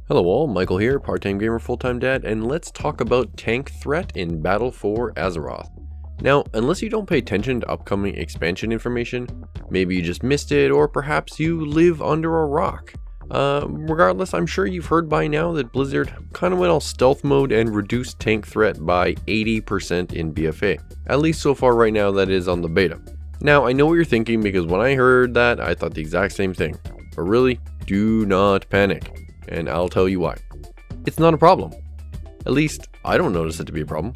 Hello all, Michael here, part-time gamer, full-time dad, and let's talk about tank threat in Battle for Azeroth. Now, unless you don't pay attention to upcoming expansion information, maybe you just missed it, or perhaps you live under a rock. Regardless, I'm sure you've heard by now that Blizzard kind of went all stealth mode and reduced tank threat by 80% in BfA. At least so far right now that is on the beta. Now, I know what you're thinking because when I heard that, I thought the exact same thing. But really, do not panic. And I'll tell you why. It's not a problem. At least, I don't notice it to be a problem.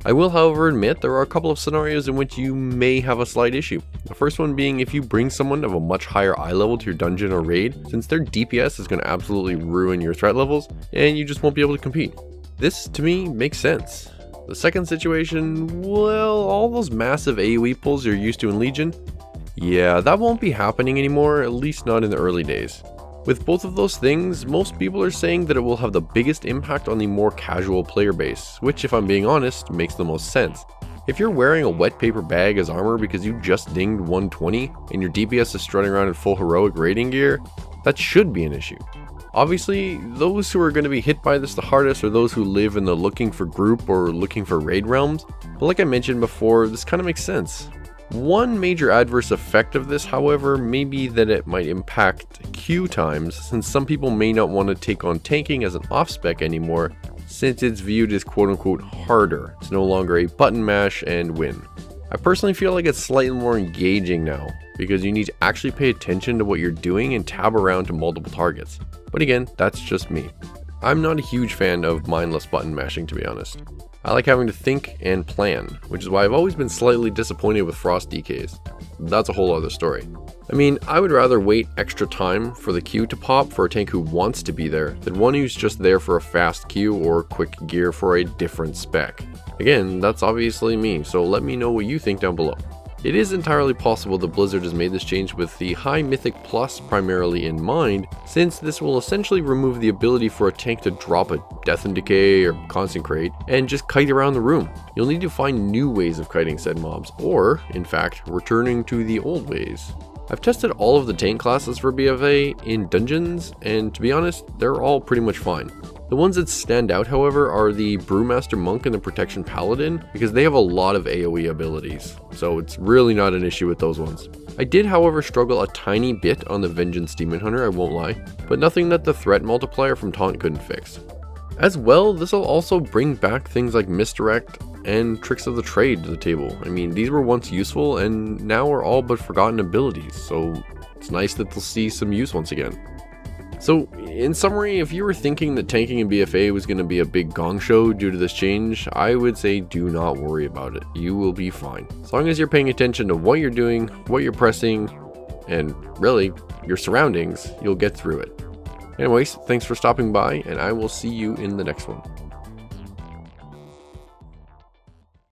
I will, however, admit there are a couple of scenarios in which you may have a slight issue. The first one being if you bring someone of a much higher eye level to your dungeon or raid, since their DPS is going to absolutely ruin your threat levels, and you just won't be able to compete. This, to me, makes sense. The second situation, well, all those massive AoE pulls you're used to in Legion, yeah, that won't be happening anymore, at least not in the early days. With both of those things, most people are saying that it will have the biggest impact on the more casual player base, which if I'm being honest, makes the most sense. If you're wearing a wet paper bag as armor because you just dinged 120 and your DPS is strutting around in full heroic raiding gear, that should be an issue. Obviously, those who are going to be hit by this the hardest are those who live in the looking for group or looking for raid realms, but like I mentioned before, this kind of makes sense. One major adverse effect of this, however, may be that it might impact queue times, since some people may not want to take on tanking as an off-spec anymore, since it's viewed as quote-unquote harder. It's no longer a button mash and win. I personally feel like it's slightly more engaging now, because you need to actually pay attention to what you're doing and tab around to multiple targets. But again, that's just me. I'm not a huge fan of mindless button mashing, to be honest. I like having to think and plan, which is why I've always been slightly disappointed with Frost DKs. That's a whole other story. I mean, I would rather wait extra time for the queue to pop for a tank who wants to be there than one who's just there for a fast queue or quick gear for a different spec. Again, that's obviously me, so let me know what you think down below. It is entirely possible that Blizzard has made this change with the high mythic plus primarily in mind, since this will essentially remove the ability for a tank to drop a death and decay or consecrate and just kite around the room. You'll need to find new ways of kiting said mobs, or, in fact, returning to the old ways. I've tested all of the tank classes for BfA in dungeons, and to be honest, they're all pretty much fine. The ones that stand out, however, are the Brewmaster Monk and the Protection Paladin, because they have a lot of AoE abilities, so it's really not an issue with those ones. I did, however, struggle a tiny bit on the Vengeance Demon Hunter, I won't lie, but nothing that the threat multiplier from Taunt couldn't fix. As well, this will also bring back things like Misdirect and Tricks of the Trade to the table. I mean, these were once useful and now are all but forgotten abilities, so it's nice that they'll see some use once again. So, in summary, if you were thinking that tanking in BfA was going to be a big gong show due to this change, I would say do not worry about it. You will be fine. As long as you're paying attention to what you're doing, what you're pressing, and really, your surroundings, you'll get through it. Anyways, thanks for stopping by, and I will see you in the next one.